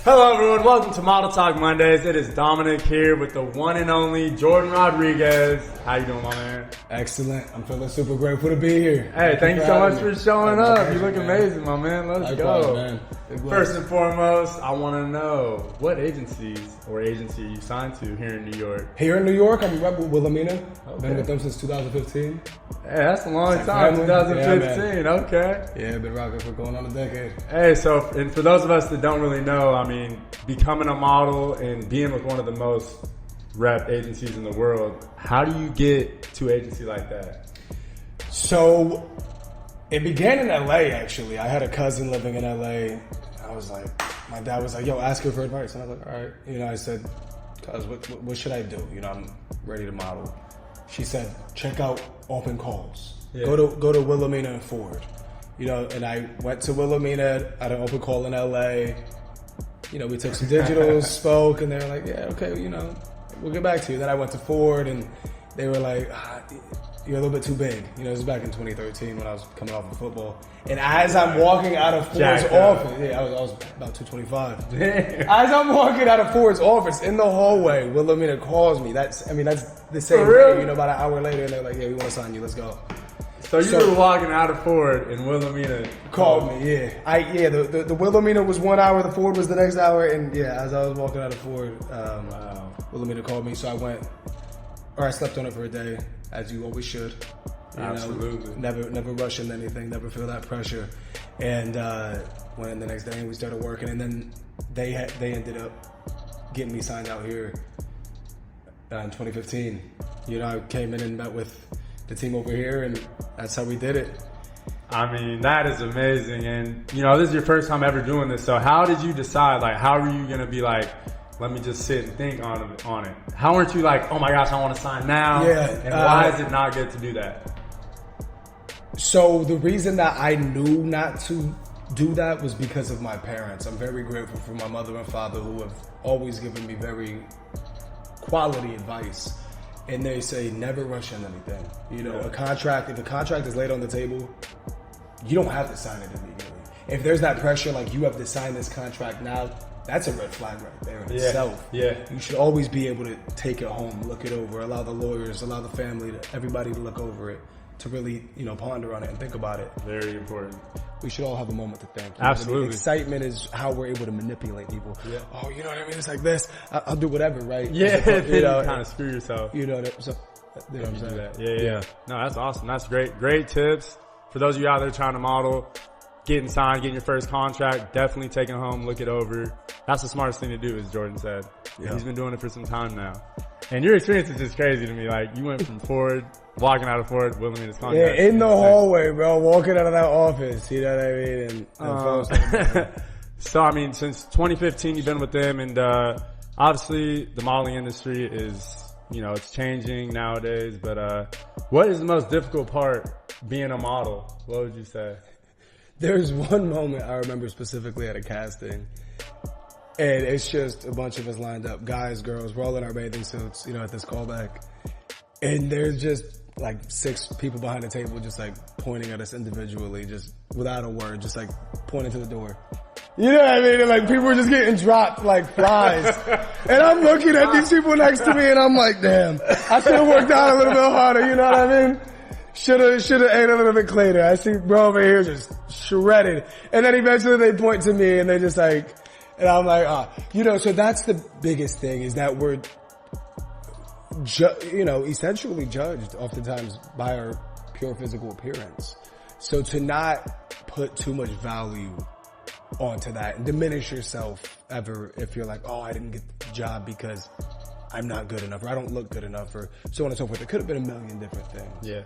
Hello everyone, welcome to Model Talk Mondays. It is Dominic here with the one and only Jordan Rodriguez. How you doing, my man? Excellent. I'm feeling super grateful to be here. Hey, thank you so much for showing up. You look amazing, my man. Let's go. Man. First and foremost, I want to know what agencies or agency you signed to here in New York. Here in New York, I'm rep with Wilhelmina. Okay. Been with them since 2015. Hey, that's a long time, 2015. Yeah, okay. Yeah, been rocking for going on a decade. Hey, so and for those of us that don't really know, I mean, becoming a model and being with one of the most rep agencies in the world, how do you get to an agency like that? So, it began in LA actually. I had a cousin living in LA. I was like, my dad was like, yo, ask her for advice. And I was like, all right. I said, cuz, what should I do? I'm ready to model. She said, check out open calls. Yeah. Go to Wilhelmina and Ford. And I went to Wilhelmina at an open call in LA. We took some digitals, spoke, and they were like, yeah, okay, we'll get back to you. Then I went to Ford, and they were like, you're a little bit too big. This was back in 2013 when I was coming off of football. And as I'm walking out of Ford's office, I was about 225. As I'm walking out of Ford's office in the hallway, Wilhelmina calls me. That's the same day. About an hour later, and they're like, yeah, we want to sign you. Let's go. So you were walking out of Ford and Wilhelmina called me. Yeah. The Wilhelmina was 1 hour, the Ford was the next hour, and as I was walking out of Ford, Wilhelmina called me. So I slept on it for a day, as you always should. Absolutely. Never rush into anything, never feel that pressure. And when the next day we started working, and then they ended up getting me signed out here in 2015. I came in and met with the team over here, and that's how we did it. I mean, that is amazing. And, this is your first time ever doing this. So how did you decide, how are you going to be like, let me just sit and think on it? How aren't you like, oh my gosh, I want to sign now? Yeah. And why is it not good to do that? So the reason that I knew not to do that was because of my parents. I'm very grateful for my mother and father who have always given me very quality advice. And they say never rush into anything. If a contract is laid on the table, you don't have to sign it immediately. If there's that pressure, like you have to sign this contract now, that's a red flag right there in itself. Yeah. You should always be able to take it home, look it over, allow the lawyers, allow the family, everybody to look over it, to really, ponder on it and think about it. Very important. We should all have a moment to think. Absolutely. Excitement is how we're able to manipulate people. Yeah. Oh, you know what I mean? It's like this. I'll do whatever, right? Yeah, you kind of screw yourself. You know what I'm saying? That. Yeah. No, that's awesome. That's great. Great tips. For those of you out there trying to model, getting signed, getting your first contract, definitely take it home, look it over. That's the smartest thing to do, as Jordan said. Yeah. He's been doing it for some time now. And your experience is just crazy to me. Like, you went from Ford, walking out of Ford, Wilhelmina's contract. Yeah, in the hallway, bro, walking out of that office, you know what I mean? So, I mean, since 2015, you've been with them, and obviously the modeling industry is, it's changing nowadays, but what is the most difficult part being a model? What would you say? There's one moment I remember specifically at a casting, and it's just a bunch of us lined up, guys, girls, we're all in our bathing suits, at this callback. And there's just like 6 people behind the table just like pointing at us individually, just without a word, just like pointing to the door. You know what I mean? And like people were just getting dropped like flies. And I'm looking at these people next to me and I'm like, damn, I should have worked out a little bit harder, you know what I mean? Should've ate a little bit cleaner. I see bro over here just shredded. And then eventually they point to me and they just like, and I'm like, so that's the biggest thing is that we're, essentially judged oftentimes by our pure physical appearance. So to not put too much value onto that and diminish yourself ever if you're like, oh, I didn't get the job because I'm not good enough or I don't look good enough or so on and so forth. It could have been a million different things. Yeah.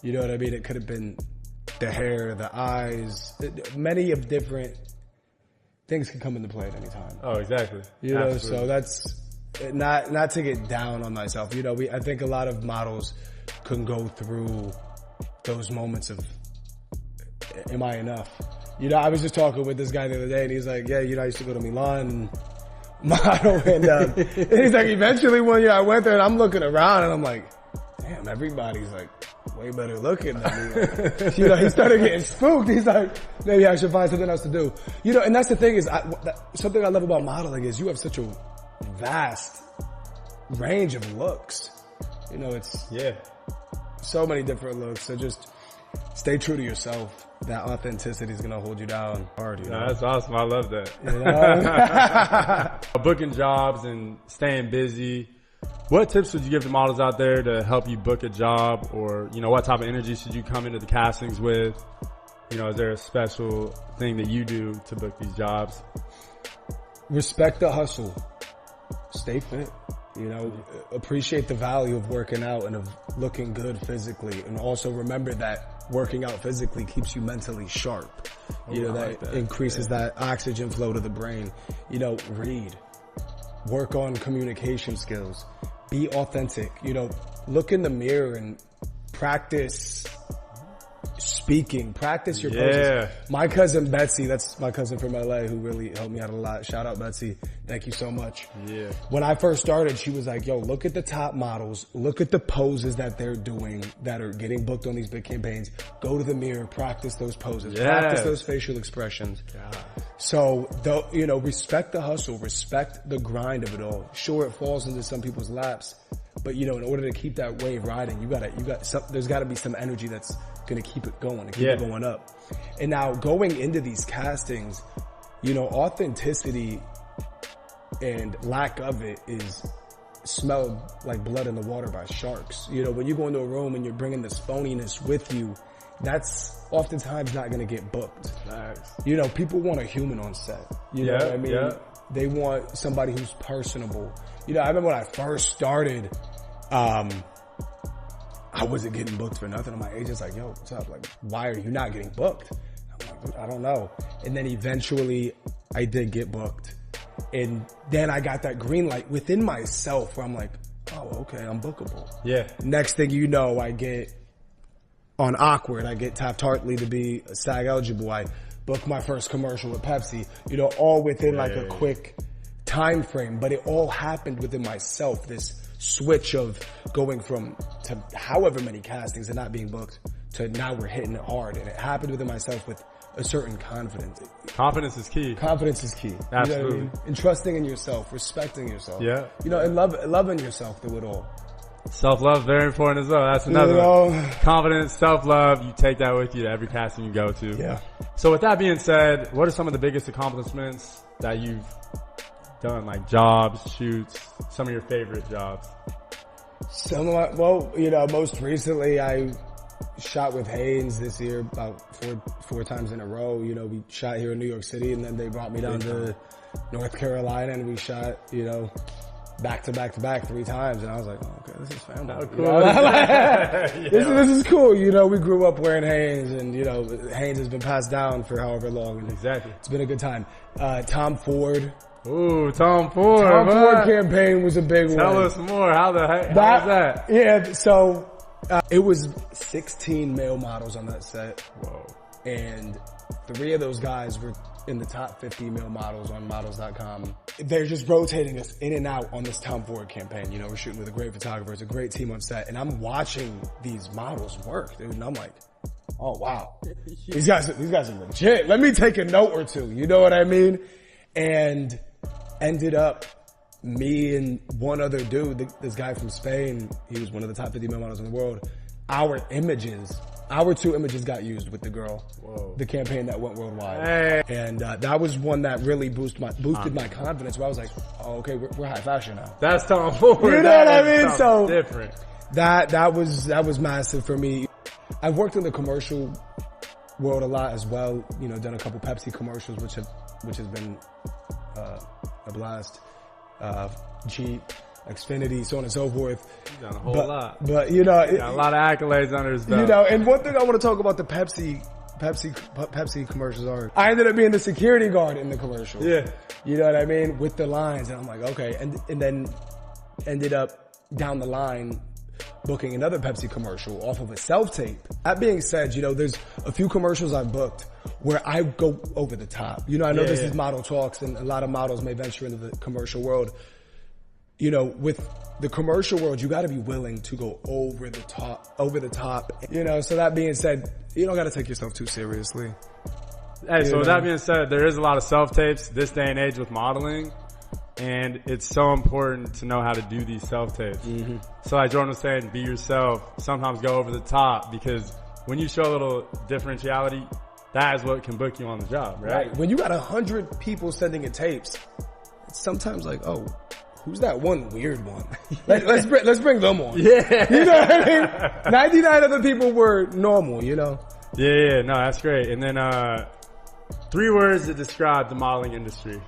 You know what I mean? It could have been the hair, the eyes, many of different things can come into play at any time. Oh, exactly. So that's not to get down on myself. I think a lot of models can go through those moments of, am I enough? I was just talking with this guy the other day and he's like, yeah, I used to go to Milan and model and he's like, eventually one year I went there and I'm looking around and I'm like, damn, everybody's like way better looking than me. Like, you know, he started getting spooked. He's like, maybe I should find something else to do. You know, and that's the thing is, something I love about modeling is you have such a vast range of looks. You know, it's so many different looks. So just stay true to yourself. That authenticity is gonna hold you down hard. You know? That's awesome. I love that. You know? Booking jobs and staying busy. What tips would you give to models out there to help you book a job, or you know, what type of energy should you come into the castings with? You know, is there a special thing that you do to book these jobs? Respect the hustle. Stay fit. You know, appreciate the value of working out and of looking good physically. And also remember that working out physically keeps you mentally sharp. You know, that increases that oxygen flow to the brain. You know, read. Work on communication skills. Be authentic. You know, look in the mirror and practice speaking. Practice your poses. My cousin Betsy, that's my cousin from LA who really helped me out a lot. Shout out Betsy. Thank you so much. Yeah. When I first started, she was like, yo, look at the top models. Look at the poses that they're doing that are getting booked on these big campaigns. Go to the mirror, practice those poses. Practice those facial expressions. So, you know, respect the hustle. Respect the grind of it all. Sure, it falls into some people's laps. But, you know, in order to keep that wave riding, there's gotta be some energy that's gonna keep it going and keep it going up. And now going into these castings, you know, authenticity and lack of it is smelled like blood in the water by sharks. You know, when you go into a room and you're bringing this phoniness with you, that's oftentimes not gonna get booked. Nice. You know, people want a human on set. You know what I mean? They want somebody who's personable. You know, I remember when I first started, I wasn't getting booked for nothing. And my agent's like, yo, what's up? Like, why are you not getting booked? I'm like, I don't know. And then eventually I did get booked. And then I got that green light within myself where I'm like, oh, okay, I'm bookable. Yeah. Next thing you know, I get on Awkward. I get Taft-Hartley to be SAG eligible. I book my first commercial with Pepsi, you know, all within like a quick time frame. But it all happened within myself, this switch of going from to however many castings and not being booked to now we're hitting it hard. And it happened within myself with a certain confidence. Confidence is key. Confidence is key. Absolutely. You know what I mean? And trusting in yourself, respecting yourself. Yeah. You know, and loving yourself through it all. Self-love, very important as well. That's another one. Confidence, self-love, you take that with you to every casting you go to. Yeah. So with that being said, what are some of the biggest accomplishments that you've done, like jobs, shoots, some of your favorite jobs? Well, you know, most recently I shot with Haynes this year about four times in a row. You know, we shot here in New York City and then they brought me down to North Carolina and we shot, you know, back to back 3 times. And I was like, oh, okay, this is family. Oh, cool. You know? This is cool. You know, we grew up wearing Haynes and, you know, Haynes has been passed down for however long. And it's been a good time. Tom Ford. Ooh, Tom Ford. Tom Ford campaign was a big one. Tell us more. How was that? Yeah, so it was 16 male models on that set. Whoa. And 3 of those guys were in the top 50 male models on models.com. They're just rotating us in and out on this Tom Ford campaign. You know, we're shooting with a great photographer. It's a great team on set. And I'm watching these models work, dude. And I'm like, oh, wow. These guys are legit. Let me take a note or two. You know what I mean? And ended up me and one other dude, this guy from Spain, he was one of the top 50 male models in the world. Our 2 images got used with the girl. Whoa. The campaign that went worldwide. Hey. And that was one that really boosted my confidence where I was like, oh, okay, we're high fashion now. That's Tom Ford. You know what I mean? So different. That was massive for me. I've worked in the commercial world a lot as well. You know, done a couple Pepsi commercials, which has been a blast. Jeep, Xfinity, so on and so forth. He's done a whole lot. But, you know. Got a lot of accolades under his belt. You know, and one thing I want to talk about the Pepsi commercials are, I ended up being the security guard in the commercial. Yeah. You know what I mean? With the lines. And I'm like, okay. And then ended up down the line booking another Pepsi commercial off of a self-tape. That being said, you know, there's a few commercials I've booked where I go over the top. You know, I know this is Model Talks and a lot of models may venture into the commercial world. you know, with the commercial world, you got to be willing to go over the top, you know. So that being said, you don't got to take yourself too seriously. Hey, so with that being said, there is a lot of self-tapes this day and age with modeling, and it's so important to know how to do these self-tapes. Mm-hmm. So like Jordan was saying, be yourself. Sometimes go over the top, because when you show a little differentiality, that is what can book you on the job, right? When you got 100 people sending you tapes, it's sometimes like, oh, who's that one weird one? Let's bring them on. Yeah. You know what I mean? 99 other people were normal, you know? Yeah, no, that's great. And then, 3 words that describe the modeling industry.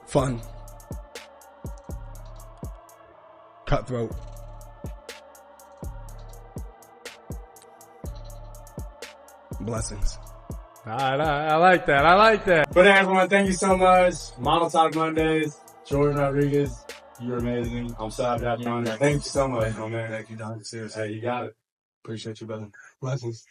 Fun. Cutthroat. Blessings. I like that. I like that. But everyone, thank you so much. Model Talk Mondays. Jordan Rodriguez, you're amazing. I'm so happy to have you on there. Thank you so much, my man. Thank you, Don. Seriously. Hey, you got it. Appreciate you, brother. Blessings.